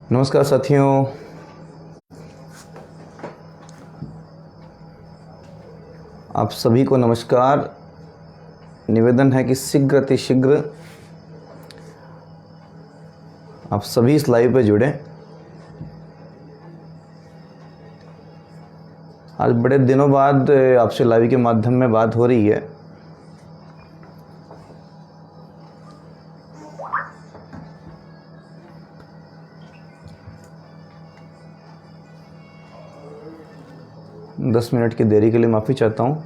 नमस्कार साथियों, आप सभी को नमस्कार। निवेदन है कि शीघ्र अतिशीघ्र आप सभी इस लाइव पे जुड़ें। आज बड़े दिनों बाद आपसे लाइव के माध्यम में बात हो रही है। दस मिनट की देरी के लिए माफ़ी चाहता हूँ।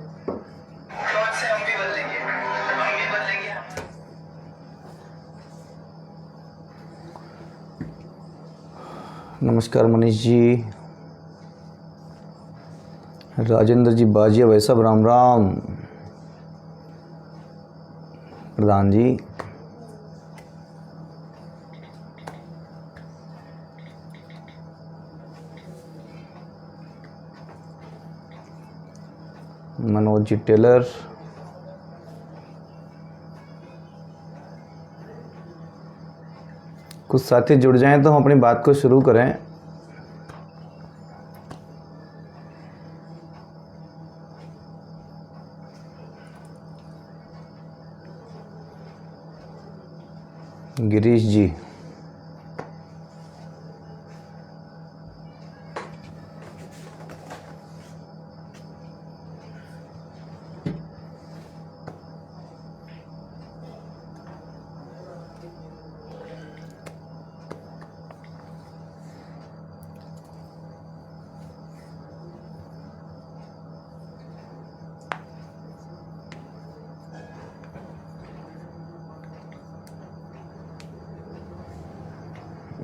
नमस्कार मनीष जी, राजेंद्र जी, बाजिया भाई साहब, राम राम। प्रधान जी, मनोज जी टेलर, कुछ साथी जुड़ जाएं तो हम अपनी बात को शुरू करें। गिरीश जी,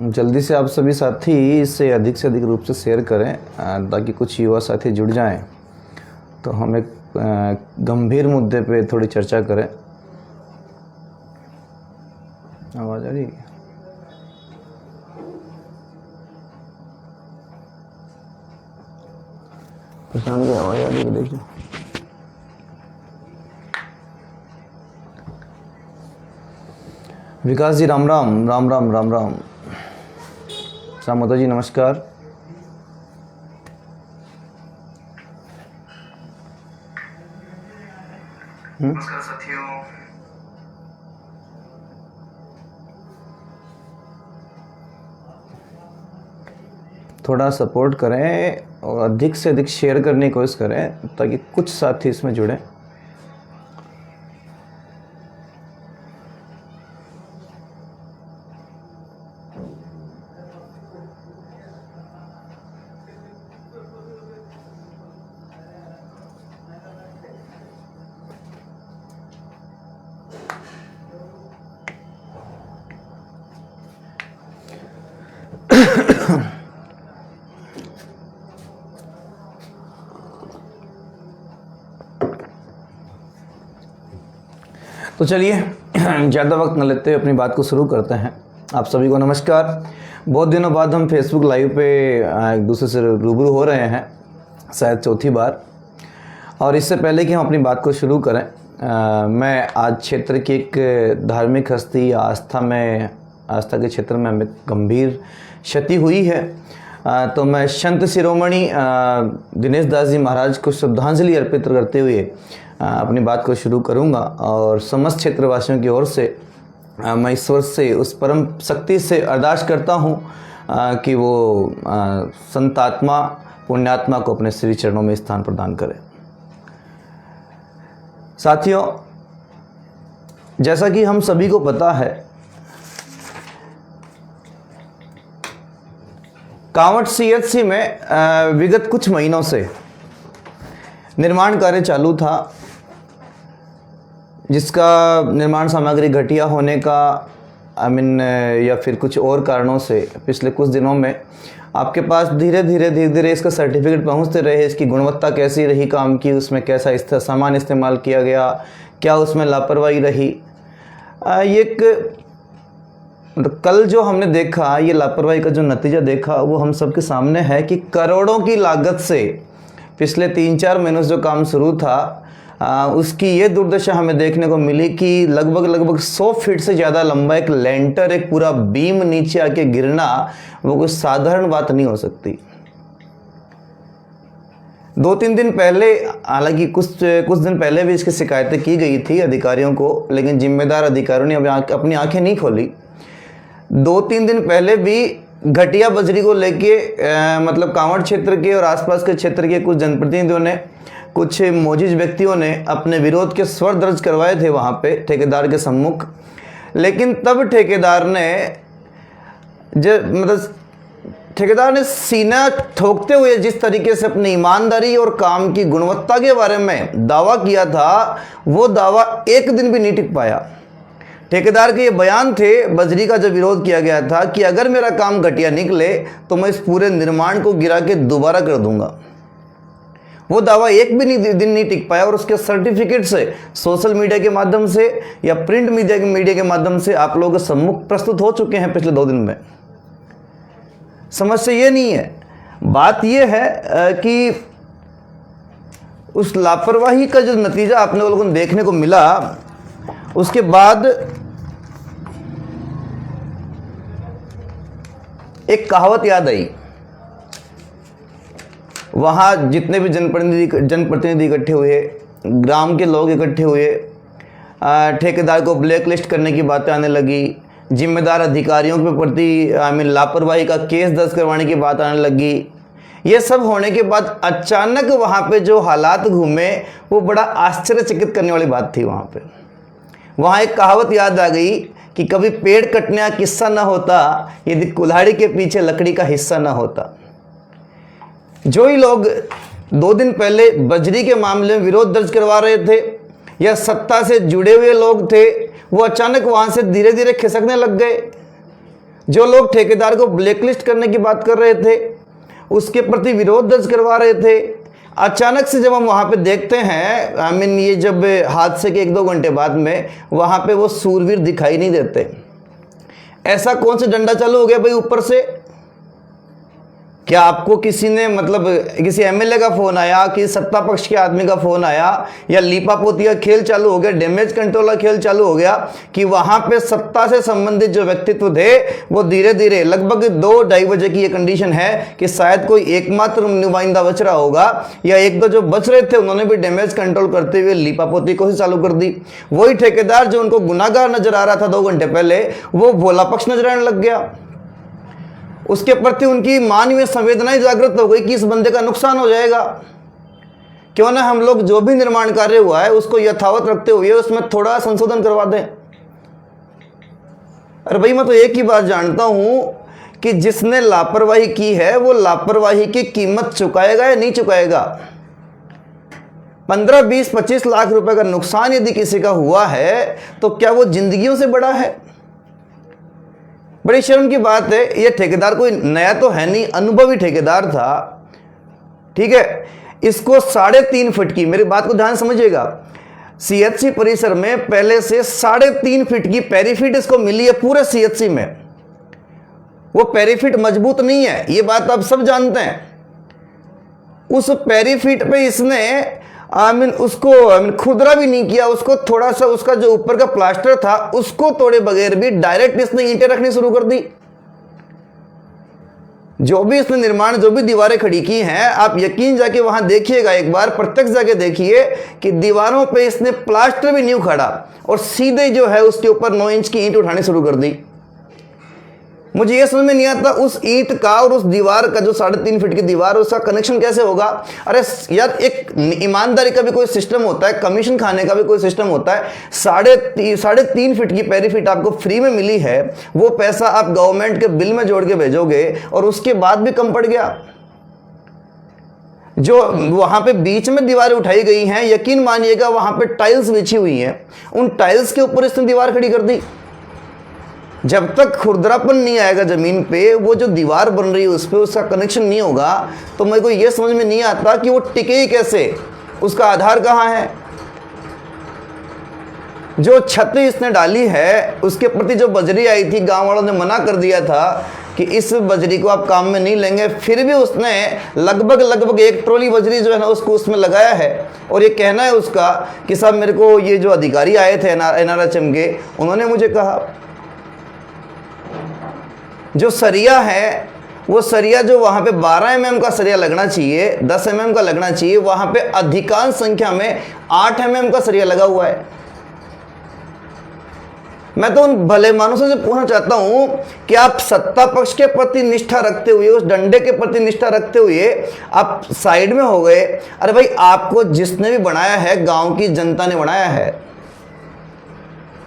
जल्दी से आप सभी साथी इसे अधिक से अधिक रूप से शेयर करें ताकि कुछ युवा साथी जुड़ जाएं, तो हम एक गंभीर मुद्दे पे थोड़ी चर्चा करें। आवाज़ आ रही है? प्रशांत की आवाज़ आ रही है? देखिए, विकास जी राम राम, राम राम, राम राम। सामोदा जी नमस्कार। नमस्कार साथियों। थोड़ा सपोर्ट करें और अधिक से अधिक शेयर करने की कोशिश करें ताकि कुछ साथी इसमें जुड़ें। तो चलिए ज़्यादा वक्त न लेते हुए अपनी बात को शुरू करते हैं। आप सभी को नमस्कार। बहुत दिनों बाद हम फेसबुक लाइव पे एक दूसरे से रूबरू हो रहे हैं, शायद चौथी बार। और इससे पहले कि हम अपनी बात को शुरू करें, मैं आज क्षेत्र की एक धार्मिक हस्ती, आस्था के क्षेत्र में हमें गंभीर क्षति हुई है, तो मैं संत शिरोमणि दिनेश दास जी महाराज को श्रद्धांजलि अर्पित करते हुए अपनी बात को शुरू करूंगा। और समस्त क्षेत्रवासियों की ओर से मैं ईश्वर से, उस परम शक्ति से अरदास करता हूं कि वो संत आत्मा, पुण्यात्मा को अपने श्री चरणों में स्थान प्रदान करे। साथियों, जैसा कि हम सभी को पता है, कांवट सीएचसी में विगत कुछ महीनों से निर्माण कार्य चालू था, जिसका निर्माण सामग्री घटिया होने का या फिर कुछ और कारणों से पिछले कुछ दिनों में आपके पास धीरे धीरे इसका सर्टिफिकेट पहुंचते रहे। इसकी गुणवत्ता कैसी रही काम की, उसमें कैसा सामान इस्तेमाल किया गया, क्या उसमें लापरवाही रही। ये कल जो हमने देखा, ये लापरवाही का जो नतीजा देखा, वो हम सबके सामने है कि करोड़ों की लागत से पिछले 3-4 महीनों से जो काम शुरू था, उसकी ये दुर्दशा हमें देखने को मिली कि लगभग 100 फीट से ज़्यादा लंबा एक लेंटर, एक पूरा बीम नीचे आके गिरना वो कोई साधारण बात नहीं हो सकती। 2-3 दिन पहले, हालांकि कुछ दिन पहले भी इसकी शिकायतें की गई थी अधिकारियों को, लेकिन जिम्मेदार अधिकारियों ने अपनी आंखें नहीं खोली। 2-3 दिन पहले भी घटिया बजरी को लेके मतलब कांवड़ क्षेत्र के और आसपास के क्षेत्र के कुछ जनप्रतिनिधियों ने, कुछ मोजिज व्यक्तियों ने अपने विरोध के स्वर दर्ज करवाए थे वहाँ पे ठेकेदार के सम्मुख। लेकिन तब ठेकेदार ने सीना ठोकते हुए जिस तरीके से अपनी ईमानदारी और काम की गुणवत्ता के बारे में दावा किया था, वो दावा एक दिन भी नहीं टिक पाया। ठेकेदार के ये बयान थे बजरी का, जब विरोध किया गया था कि अगर मेरा काम घटिया निकले तो मैं इस पूरे निर्माण को गिरा के दोबारा कर दूंगा। वो दावा एक भी दिन नहीं टिक पाया और उसके सर्टिफिकेट से सोशल मीडिया के माध्यम से या प्रिंट मीडिया के माध्यम से आप लोगों के सम्मुख प्रस्तुत हो चुके हैं पिछले 2 दिन में। समस्या ये नहीं है, बात यह है कि उस लापरवाही का जो नतीजा आपने लोगों को देखने को मिला, उसके बाद एक कहावत याद आई। वहां जितने भी जनप्रतिनिधि इकट्ठे हुए, ग्राम के लोग इकट्ठे हुए, ठेकेदार को ब्लैक लिस्ट करने की बातें आने लगी, जिम्मेदार अधिकारियों के प्रति लापरवाही का केस दर्ज करवाने की बात आने लगी। ये सब होने के बाद अचानक वहाँ पे जो हालात घूमे वो बड़ा आश्चर्यचकित करने वाली बात थी। वहाँ एक कहावत याद आ गई कि कभी पेड़ कटने का किस्सा ना होता यदि कुल्हाड़ी के पीछे लकड़ी का हिस्सा ना होता। जो ही लोग 2 दिन पहले बजरी के मामले में विरोध दर्ज करवा रहे थे या सत्ता से जुड़े हुए लोग थे, वो अचानक वहां से धीरे धीरे खिसकने लग गए। जो लोग ठेकेदार को ब्लैकलिस्ट करने की बात कर रहे थे, उसके प्रति विरोध दर्ज करवा रहे थे, अचानक से जब हम वहां पे देखते हैं, ये जब हादसे के 1-2 घंटे बाद में वहां पे वो सूरवीर दिखाई नहीं देते। ऐसा कौन सा डंडा चालू हो गया भाई ऊपर से? क्या आपको किसी ने किसी एमएलए का फोन आया, कि सत्ता पक्ष के आदमी का फोन आया, या लीपा पोती का खेल चालू हो गया, डैमेज कंट्रोल का खेल चालू हो गया कि वहां पे सत्ता से संबंधित जो व्यक्तित्व थे वो धीरे धीरे, लगभग 2-2.5 बजे की ये कंडीशन है कि शायद कोई एकमात्र नुमाइंदा बच रहा होगा या 1-2 जो बच रहे थे उन्होंने भी डैमेज कंट्रोल करते हुए लीपा पोती को ही चालू कर दी। वही ठेकेदार जो उनको गुनाहगार नजर आ रहा था 2 घंटे पहले, वो भोला पक्ष नजर आने लग गया। उसके प्रति उनकी मानवीय संवेदनाएं जागृत हो गई कि इस बंदे का नुकसान हो जाएगा, क्यों ना हम लोग जो भी निर्माण कार्य हुआ है उसको यथावत रखते हुए उसमें थोड़ा संशोधन करवा दें। अरे भाई, मैं तो एक ही बात जानता हूं कि जिसने लापरवाही की है वो लापरवाही की कीमत चुकाएगा या नहीं चुकाएगा। 15, 20, 25 लाख रुपए का नुकसान यदि किसी का हुआ है तो क्या वो जिंदगियों से बड़ा है? बड़ी शर्म की बात है। ये ठेकेदार कोई नया तो है नहीं, अनुभवी ठेकेदार था, ठीक है। इसको 3.5 फीट की, मेरी बात को ध्यान समझिएगा, सीएचसी परिसर में पहले से 3.5 फीट की पैरीफीट इसको मिली है पूरे सीएचसी में। वो पैरीफीट मजबूत नहीं है, ये बात आप सब जानते हैं। उस पैरीफीट पे इसने उसको खुरदरा भी नहीं किया, उसको थोड़ा सा उसका जो ऊपर का प्लास्टर था उसको तोड़े बगैर भी डायरेक्ट इसने ईंटें रखनी शुरू कर दी। जो भी इसने निर्माण, जो भी दीवारें खड़ी की हैं, आप यकीन जाके वहां देखिएगा, एक बार प्रत्यक्ष जाके देखिए कि दीवारों पे इसने प्लास्टर भी नहीं उखाड़ा और सीधे जो है उसके ऊपर 9 इंच की ईंट उठानी शुरू कर दी। मुझे ये समझ में नहीं आता उस ईंट का और उस दीवार का, जो 3.5 फीट की दीवार, उसका कनेक्शन कैसे होगा। अरे यार, एक ईमानदारी का भी कोई सिस्टम होता है, कमीशन खाने का भी कोई सिस्टम होता है। 3.5 फीट की पैरीफीट आपको फ्री में मिली है, वो पैसा आप गवर्नमेंट के बिल में जोड़ के भेजोगे और उसके बाद भी कम पड़ गया। जो वहां पे बीच में दीवारें उठाई गई हैं, यकीन मानिएगा वहां पे टाइल्स बिछी हुई हैं, उन टाइल्स के ऊपर इसने दीवार खड़ी कर दी। जब तक खुरदरापन नहीं आएगा जमीन पे, वो जो दीवार बन रही है उस पर उसका कनेक्शन नहीं होगा, तो मेरे को ये समझ में नहीं आता कि वो टिके ही कैसे, उसका आधार कहाँ है। जो छत इसने डाली है उसके प्रति जो बजरी आई थी, गांव वालों ने मना कर दिया था कि इस बजरी को आप काम में नहीं लेंगे, फिर भी उसने लगभग 1 ट्रॉली बजरी जो है ना उसको उसमें लगाया है। और ये कहना है उसका कि साहब मेरे को ये जो अधिकारी आए थे NRHM के, उन्होंने मुझे कहा जो सरिया है वो सरिया जो वहाँ पे 12 mm का सरिया लगना चाहिए, 10 mm का लगना चाहिए, वहाँ पे अधिकांश संख्या में 8 mm का सरिया लगा हुआ है। मैं तो उन भले मानुसों से पूछना चाहता हूं कि आप सत्ता पक्ष के प्रति निष्ठा रखते हुए, उस डंडे के प्रति निष्ठा रखते हुए आप साइड में हो गए। अरे भाई, आपको जिसने भी बनाया है गांव की जनता ने बनाया है।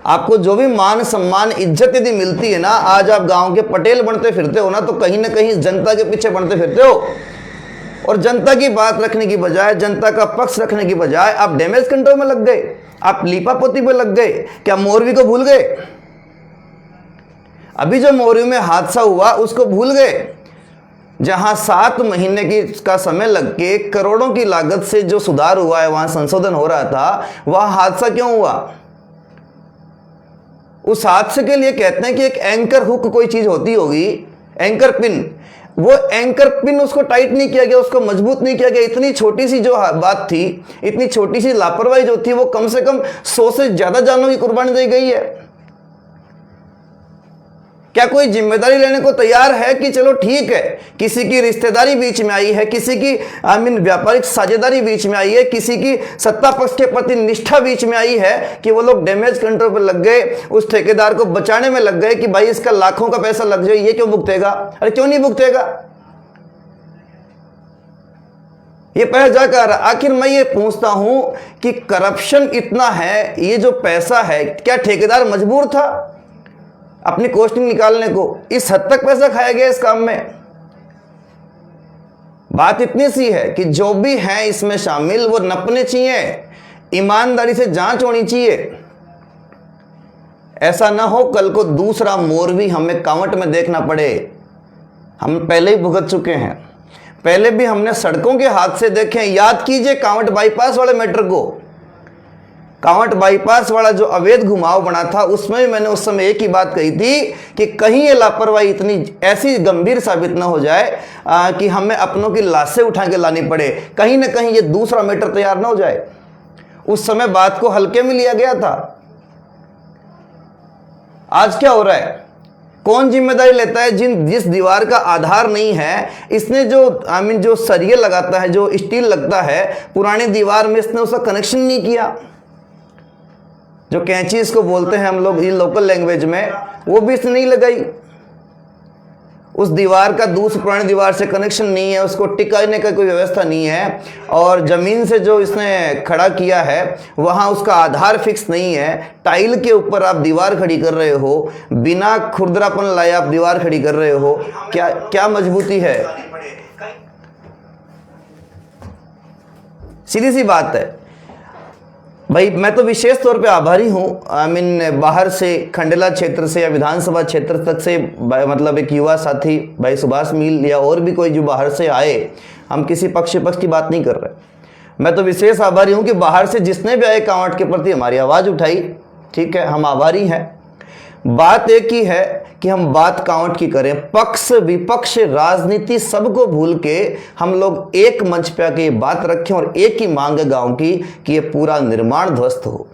आपको जो भी मान सम्मान इज्जत यदि मिलती है ना, आज आप गांव के पटेल बनते फिरते हो ना, तो कहीं ना कहीं जनता के पीछे बनते फिरते हो। और जनता की बात रखने की बजाय, जनता का पक्ष रखने की बजाय आप डैमेज कंट्रोल में लग गए, आप लीपापोती पे लग गए। क्या मोरवी को भूल गए? अभी जो मोरवी में हादसा हुआ उसको भूल गए, जहां 7 महीने का समय लग के करोड़ों की लागत से जो सुधार हुआ है, वहां संशोधन हो रहा था, वहां हादसा क्यों हुआ? उस हादसे के लिए कहते हैं कि एक एंकर हुक कोई चीज होती होगी, एंकर पिन, वो एंकर पिन उसको टाइट नहीं किया गया, उसको मजबूत नहीं किया गया। इतनी छोटी सी जो बात थी, इतनी छोटी सी लापरवाही जो थी, वो कम से कम 100 से ज्यादा जानों की कुर्बानी दी गई है। क्या कोई जिम्मेदारी लेने को तैयार है कि चलो ठीक है, किसी की रिश्तेदारी बीच में आई है, किसी की व्यापारिक साझेदारी बीच में आई है, किसी की सत्ता पक्ष के प्रति निष्ठा बीच में आई है कि वो लोग डैमेज कंट्रोल पर लग गए, उस ठेकेदार को बचाने में लग गए कि भाई इसका लाखों का पैसा लग जाए, ये क्यों भुगतेगा? अरे क्यों नहीं भुगतेगा? ये पैसा जाकर आखिर मैं ये पूछता हूं कि करप्शन इतना है, ये जो पैसा है, क्या ठेकेदार मजबूर था अपनी कॉस्टिंग निकालने को? इस हद तक पैसा खाया गया इस काम में। बात इतनी सी है कि जो भी हैं इसमें शामिल वो नपने चाहिए, ईमानदारी से जांच होनी चाहिए। ऐसा ना हो कल को दूसरा मोरवी हमें कांवट में देखना पड़े। हम पहले ही भुगत चुके हैं, पहले भी हमने सड़कों के हादसे देखे। याद कीजिए कांवट बाईपास वाले मैटर को, कांवट बाईपास वाला जो अवैध घुमाव बना था, उसमें भी मैंने उस समय एक ही बात कही थी कि कहीं ये लापरवाही इतनी ऐसी गंभीर साबित ना हो जाए कि हमें अपनों की लाशें उठा के लानी पड़े, कहीं ना कहीं ये दूसरा मैटर तैयार ना हो जाए। उस समय बात को हल्के में लिया गया था। आज क्या हो रहा है? कौन जिम्मेदारी लेता है? जिस दीवार का आधार नहीं है, इसने जो सरिये लगाता है, जो स्टील लगता है पुरानी दीवार में, इसने उसका कनेक्शन नहीं किया। जो कैंची इसको बोलते हैं हम लोग लोकल लैंग्वेज में, वो भी इसने नहीं लगाई। उस दीवार का दूसरी पुरानी दीवार से कनेक्शन नहीं है, उसको टिकाने का कोई व्यवस्था नहीं है। और जमीन से जो इसने खड़ा किया है वहां उसका आधार फिक्स नहीं है। टाइल के ऊपर आप दीवार खड़ी कर रहे हो, बिना खुरदरापन लाए आप दीवार खड़ी कर रहे हो। क्या मजबूती है? सीधी सी बात है भाई। मैं तो विशेष तौर पे आभारी हूँ बाहर से, खंडेला क्षेत्र से या विधानसभा क्षेत्र तक से, मतलब एक युवा साथी भाई सुभाष मील या और भी कोई जो बाहर से आए, हम किसी पक्ष की बात नहीं कर रहे। मैं तो विशेष आभारी हूँ कि बाहर से जिसने भी आए कांवट के प्रति हमारी आवाज़ उठाई, ठीक है, हम आभारी हैं। बात एक ही है कि हम बात कांवट की करें। पक्ष विपक्ष राजनीति सबको भूल के हम लोग एक मंच पे आके बात रखें और एक ही मांग है गांव की कि ये पूरा निर्माण ध्वस्त हो,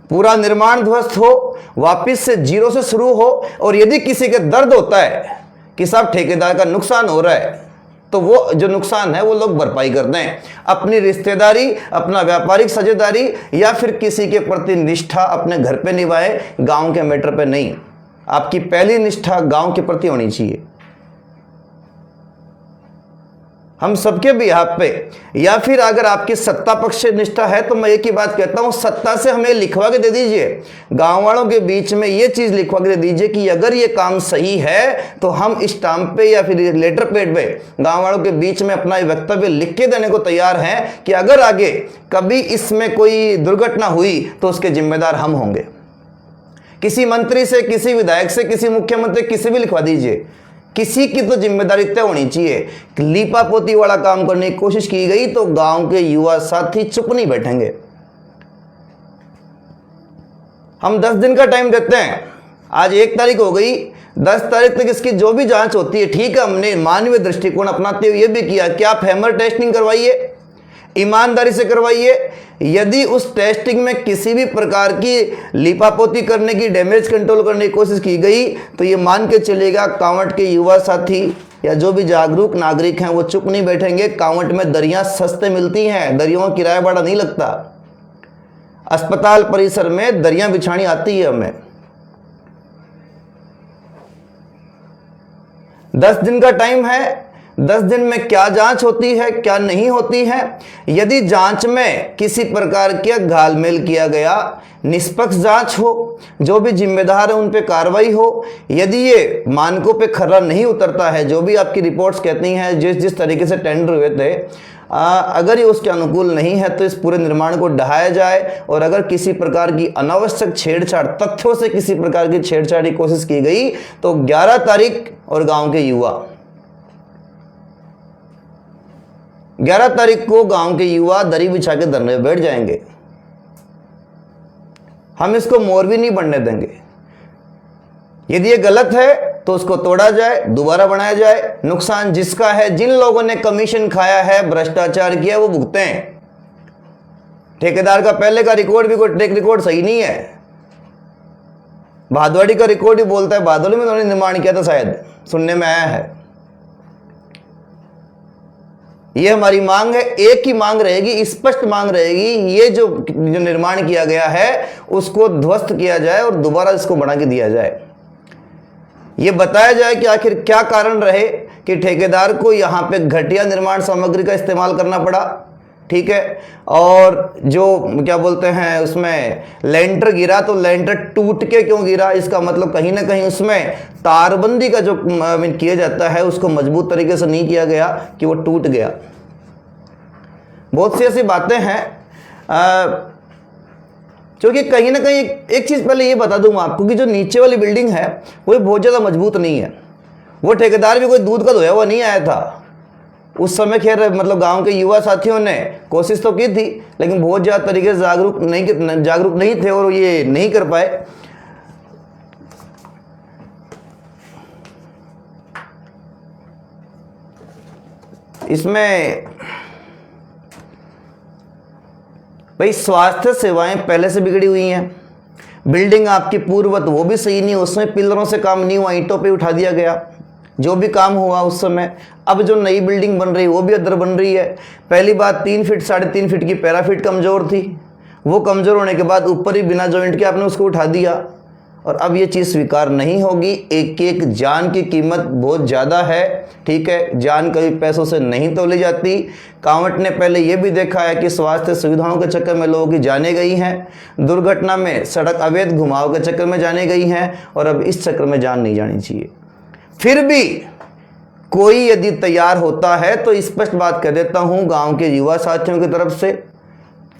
पूरा निर्माण ध्वस्त हो, वापस से जीरो से शुरू हो। और यदि किसी के दर्द होता है कि साहब ठेकेदार का नुकसान हो रहा है, तो वो जो नुकसान है वो लोग भरपाई कर दें। अपनी रिश्तेदारी, अपना व्यापारिक साझेदारी या फिर किसी के प्रति निष्ठा अपने घर पे निभाए, गांव के मैटर पे नहीं। आपकी पहली निष्ठा गांव के प्रति होनी चाहिए, हम सबके बिहाफ पे। या फिर अगर आपकी सत्ता पक्ष से निष्ठा है तो मैं एक ही बात कहता हूं, सत्ता से हमें लिखवा के दे दीजिए, गांव वालों के बीच में ये चीज लिखवा के दे दीजिए कि अगर ये काम सही है तो हम स्टाम्प पे या फिर लेटर पैड पे गांव वालों के बीच में अपना वक्तव्य लिख के देने को तैयार हैं कि अगर आगे कभी इसमें कोई दुर्घटना हुई तो उसके जिम्मेदार हम होंगे। किसी मंत्री से, किसी विधायक से, किसी मुख्यमंत्री, किसी भी लिखवा दीजिए। किसी की तो जिम्मेदारी तय होनी चाहिए। लीपापोती वाला काम करने की कोशिश की गई तो गांव के युवा साथी चुप नहीं बैठेंगे। हम 10 दिन का टाइम देते हैं, आज 1 तारीख हो गई, 10 तारीख तक इसकी जो भी जांच होती है, ठीक है, हमने मानवीय दृष्टिकोण अपनाते हुए ये भी किया कि आप हैमर टेस्टिंग करवाइए, ईमानदारी से करवाइए। यदि उस टेस्टिंग में किसी भी प्रकार की लिपापोती करने की, डैमेज कंट्रोल करने की कोशिश की गई तो ये मान के चलेगा कांवट के युवा साथी या जो भी जागरूक नागरिक हैं वो चुप नहीं बैठेंगे। कांवट में दरियां सस्ते मिलती हैं, दरियों का किराया बड़ा नहीं लगता। अस्पताल परिसर में दरियां बिछानी आती है हमें। 10 दिन का टाइम है। 10 दिन में क्या जांच होती है, क्या नहीं होती है। यदि जांच में किसी प्रकार का घालमेल किया गया, निष्पक्ष जांच हो, जो भी जिम्मेदार है उन पे कार्रवाई हो। यदि ये मानकों पे खरा नहीं उतरता है, जो भी आपकी रिपोर्ट्स कहती हैं, जिस तरीके से टेंडर हुए थे, अगर ये उसके अनुकूल नहीं है तो इस पूरे निर्माण को ढहाया जाए। और अगर किसी प्रकार की अनावश्यक छेड़छाड़, तथ्यों से किसी प्रकार की छेड़छाड़ की कोशिश की गई तो 11 तारीख और गांव के युवा 11 तारीख को गांव के युवा दरी बिछा के धरने में बैठ जाएंगे। हम इसको मोर भी नहीं बनने देंगे। यदि ये गलत है तो उसको तोड़ा जाए, दोबारा बनाया जाए। नुकसान जिसका है, जिन लोगों ने कमीशन खाया है, भ्रष्टाचार किया, वो भुगते हैं। ठेकेदार का पहले का रिकॉर्ड भी कोई ट्रैक रिकॉर्ड सही नहीं है। भादवाड़ी का रिकॉर्ड ही बोलता है भादोली में उन्होंने निर्माण किया था, शायद सुनने में आया है। ये हमारी मांग है, एक ही मांग रहेगी, स्पष्ट मांग रहेगी, ये जो निर्माण किया गया है उसको ध्वस्त किया जाए और दोबारा इसको बना के दिया जाए। ये बताया जाए कि आखिर क्या कारण रहे कि ठेकेदार को यहाँ पे घटिया निर्माण सामग्री का इस्तेमाल करना पड़ा, ठीक है। और जो क्या बोलते हैं उसमें लेंटर गिरा तो लेंटर टूट के क्यों गिरा, इसका मतलब कहीं ना कहीं उसमें तारबंदी का जो किया जाता है उसको मजबूत तरीके से नहीं किया गया कि वो टूट गया। बहुत सी ऐसी बातें हैं क्योंकि कहीं ना कहीं एक चीज़ पहले ये बता दूं आपको कि जो नीचे वाली बिल्डिंग है वो बहुत ज़्यादा मजबूत नहीं है। वो ठेकेदार भी कोई दूध का धोया हुआ नहीं आया था उस समय। खैर मतलब गांव के युवा साथियों ने कोशिश तो की थी लेकिन बहुत ज़्यादा तरीके से जागरूक नहीं थे और ये नहीं कर पाए। इसमें भाई स्वास्थ्य सेवाएं पहले से बिगड़ी हुई हैं। बिल्डिंग आपकी पूर्ववत वो भी सही नहीं, उसमें पिलरों से काम नहीं हुआ, ईंटों पे उठा दिया गया जो भी काम हुआ उस समय। अब जो नई बिल्डिंग बन रही है वो भी अदर बन रही है। पहली बात 3 फीट 3.5 फीट की पैराफिट कमज़ोर थी, वो कमज़ोर होने के बाद ऊपर ही बिना जॉइंट के आपने उसको उठा दिया और अब ये चीज़ स्वीकार नहीं होगी। एक एक जान की कीमत बहुत ज़्यादा है, ठीक है। जान कभी पैसों से नहीं तोली जाती। कांवट ने पहले ये भी देखा है कि स्वास्थ्य सुविधाओं के चक्कर में लोगों की जाने गई हैं, दुर्घटना में सड़क अवैध घुमाव के चक्कर में जाने गई हैं और अब इस चक्कर में जान नहीं जानी चाहिए। फिर भी कोई यदि तैयार होता है तो स्पष्ट बात कह देता हूँ गाँव के युवा साथियों की तरफ से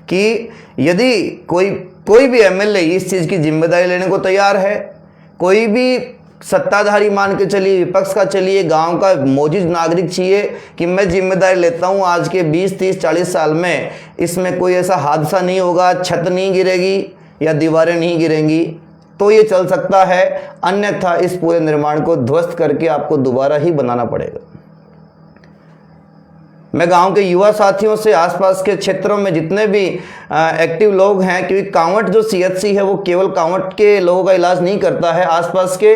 कि यदि कोई भी एमएलए इस चीज़ की जिम्मेदारी लेने को तैयार है, कोई भी सत्ताधारी मान के चलिए, विपक्ष का चलिए, गांव का मौजूद नागरिक चाहिए कि मैं जिम्मेदारी लेता हूं आज के 20, 30, 40 साल में इसमें कोई ऐसा हादसा नहीं होगा, छत नहीं गिरेगी या दीवारें नहीं गिरेंगी, तो ये चल सकता है। अन्यथा इस पूरे निर्माण को ध्वस्त करके आपको दोबारा ही बनाना पड़ेगा। मैं गांव के युवा साथियों से, आसपास के क्षेत्रों में जितने भी एक्टिव लोग हैं, क्योंकि कांवट जो सीएचसी है वो केवल कांवट के लोगों का इलाज नहीं करता है, आसपास के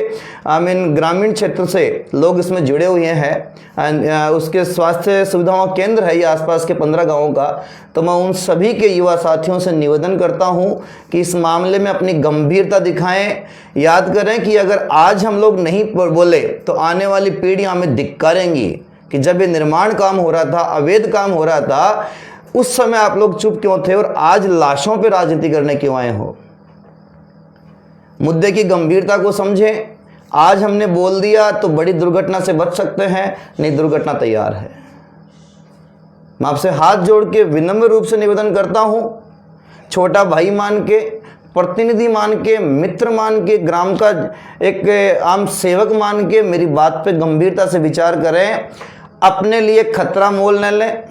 ग्रामीण क्षेत्र से लोग इसमें जुड़े हुए हैं। उसके स्वास्थ्य सुविधाओं केंद्र है ये आसपास के 15 गाँवों का। तो मैं उन सभी के युवा साथियों से निवेदन करता हूँ कि इस मामले में अपनी गंभीरता दिखाएं। याद करें कि अगर आज हम लोग नहीं बोले तो आने वाली पीढ़ियाँ हमें धिक्कारेंगी कि जब ये निर्माण काम हो रहा था, अवैध काम हो रहा था, उस समय आप लोग चुप क्यों थे और आज लाशों पे राजनीति करने क्यों आए हो। मुद्दे की गंभीरता को समझें। आज हमने बोल दिया तो बड़ी दुर्घटना से बच सकते हैं, नहीं दुर्घटना तैयार है। मैं आपसे हाथ जोड़ के विनम्र रूप से निवेदन करता हूं, छोटा भाई मान के, प्रतिनिधि मान के, मित्र मान के, ग्राम का एक आम सेवक मान के मेरी बात पे गंभीरता से विचार करें। अपने लिए खतरा मोल न लें।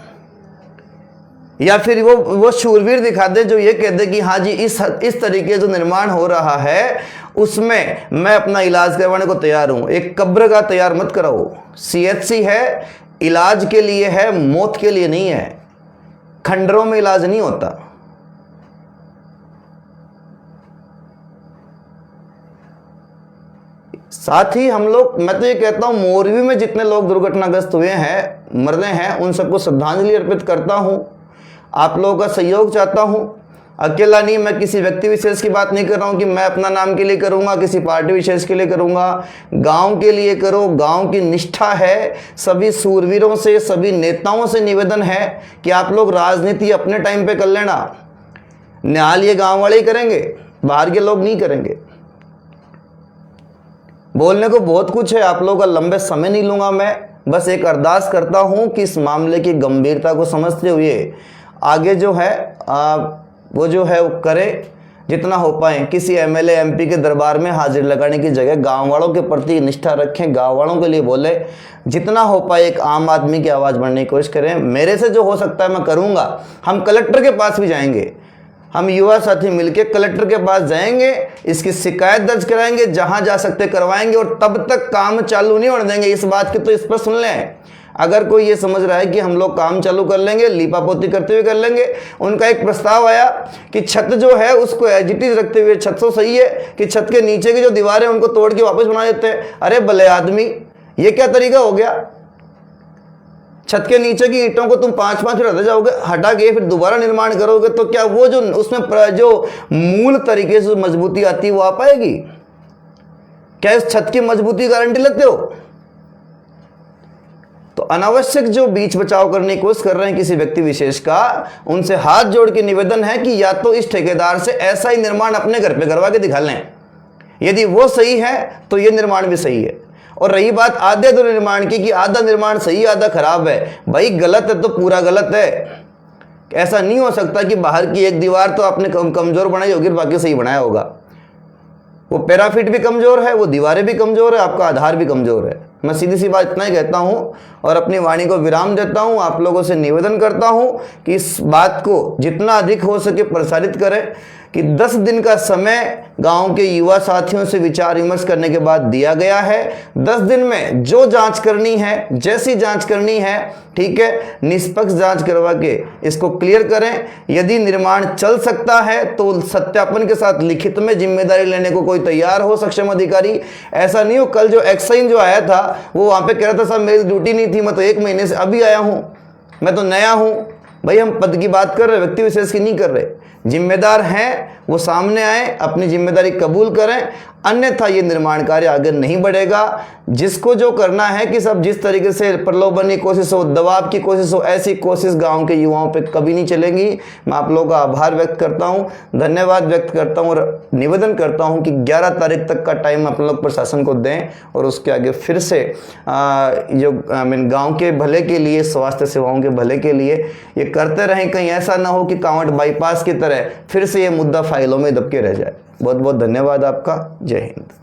या फिर वो शूरवीर दिखा दे जो ये कह दे कि हाँ जी इस तरीके जो निर्माण हो रहा है उसमें मैं अपना इलाज करवाने को तैयार हूं। एक कब्र का तैयार मत कराओ। CHC है, इलाज के लिए है, मौत के लिए नहीं है। खंडरों में इलाज नहीं होता। साथ ही हम लोग, मैं तो ये कहता हूं, मोरबी में जितने लोग दुर्घटनाग्रस्त हुए हैं, मरने हैं, उन सबको श्रद्धांजलि अर्पित करता हूं। आप लोगों का सहयोग चाहता हूं। अकेला नहीं, मैं किसी व्यक्ति विशेष की बात नहीं कर रहा हूं कि मैं अपना नाम के लिए करूंगा, किसी पार्टी विशेष के लिए करूंगा। गांव के लिए करो। गांव की निष्ठा है। सभी सूरवीरों से, सभी नेताओं से निवेदन है कि आप लोग राजनीति अपने टाइम पे कर लेना। न्याय ये गांव वाले ही करेंगे, बाहर के लोग नहीं करेंगे। बोलने को बहुत कुछ है, आप लोगों का लंबे समय नहीं लूंगा। मैं बस एक अरदास करता हूं कि इस मामले की गंभीरता को समझते हुए आगे जो है वो जो है वो करे, जितना हो पाए। किसी MLA MP के दरबार में हाजिर लगाने की जगह गांव वालों के प्रति निष्ठा रखें, गांव वालों के लिए बोले। जितना हो पाए एक आम आदमी की आवाज़ बढ़ने की कोशिश करें। मेरे से जो हो सकता है मैं करूंगा। हम कलेक्टर के पास भी जाएंगे, हम युवा साथी मिलकर कलेक्टर के पास जाएंगे, इसकी शिकायत दर्ज कराएंगे, जहां जा सकते करवाएंगे, और तब तक काम चालू नहीं होने देंगे। इस बात की तो इस पर सुन लें। अगर कोई ये समझ रहा है कि हम लोग काम चालू कर लेंगे, लीपापोती करते हुए कर लेंगे। उनका एक प्रस्ताव आया कि छत जो है उसको एज इट इज रखते हुए, छत तो सही है कि छत के नीचे की जो दीवारें उनको तोड़ के वापस बना देते हैं। अरे भले आदमी, ये क्या तरीका हो गया? छत के नीचे की ईंटों को तुम 5-5 फीट हटा जाओगे, हटा के फिर दोबारा निर्माण करोगे, तो क्या वो जो उसमें जो मूल तरीके से मजबूती आती है वो आ पाएगी? क्या इस छत की मजबूती गारंटी लेते हो? तो अनावश्यक जो बीच बचाव करने की कोशिश कर रहे हैं किसी व्यक्ति विशेष का, उनसे हाथ जोड़ के निवेदन है कि या तो इस ठेकेदार से ऐसा ही निर्माण अपने घर पे करवा के दिखा लें। यदि वो सही है तो ये निर्माण भी सही है। और रही बात आधे दो निर्माण की कि आधा निर्माण सही आधा खराब है, भाई गलत है तो पूरा गलत है। ऐसा नहीं हो सकता कि बाहर की एक दीवार तो आपने कमजोर बनाई होगी, बाकी सही बनाया होगा। वो पैराफिट भी कमजोर है, वो दीवारें भी कमजोर है, आपका आधार भी कमजोर है। मैं सीधी सी बात इतना ही कहता हूं और अपनी वाणी को विराम देता हूं। आप लोगों से निवेदन करता हूं कि इस बात को जितना अधिक हो सके प्रसारित करें कि 10 दिन का समय गांव के युवा साथियों से विचार विमर्श करने के बाद दिया गया है। 10 दिन में जो जांच करनी है, जैसी जांच करनी है, ठीक है, निष्पक्ष जांच करवा के इसको क्लियर करें। यदि निर्माण चल सकता है तो सत्यापन के साथ लिखित में जिम्मेदारी लेने को कोई तैयार हो सक्षम अधिकारी। ऐसा नहीं हो कल जो एक्साइन जो आया था वो वहां पे कह रहा था साहब मेरी ड्यूटी नहीं थी, मैं तो 1 महीने से अभी आया हूं, मैं तो नया हूं। भाई हम पद की बात कर रहे, व्यक्ति विशेष की नहीं कर रहे। जिम्मेदार हैं वो सामने आए, अपनी जिम्मेदारी कबूल करें, अन्यथा ये निर्माण कार्य आगे नहीं बढ़ेगा। जिसको जो करना है कि सब जिस तरीके से प्रलोभन की कोशिश हो, दबाव की कोशिश हो, ऐसी कोशिश गांव के युवाओं पे कभी नहीं चलेगी। मैं आप लोगों का आभार व्यक्त करता हूं, धन्यवाद व्यक्त करता हूं और निवेदन करता हूं कि 11 तारीख तक का टाइम आप लोग प्रशासन को दें और उसके आगे फिर से जो गाँव के भले के लिए, स्वास्थ्य सेवाओं के भले के लिए ये करते रहें। कहीं ऐसा ना हो कि कांवड़ बाईपास की तरह फिर से ये मुद्दा फाइलों में दबके रह जाए। बहुत बहुत धन्यवाद आपका। जय हिंद।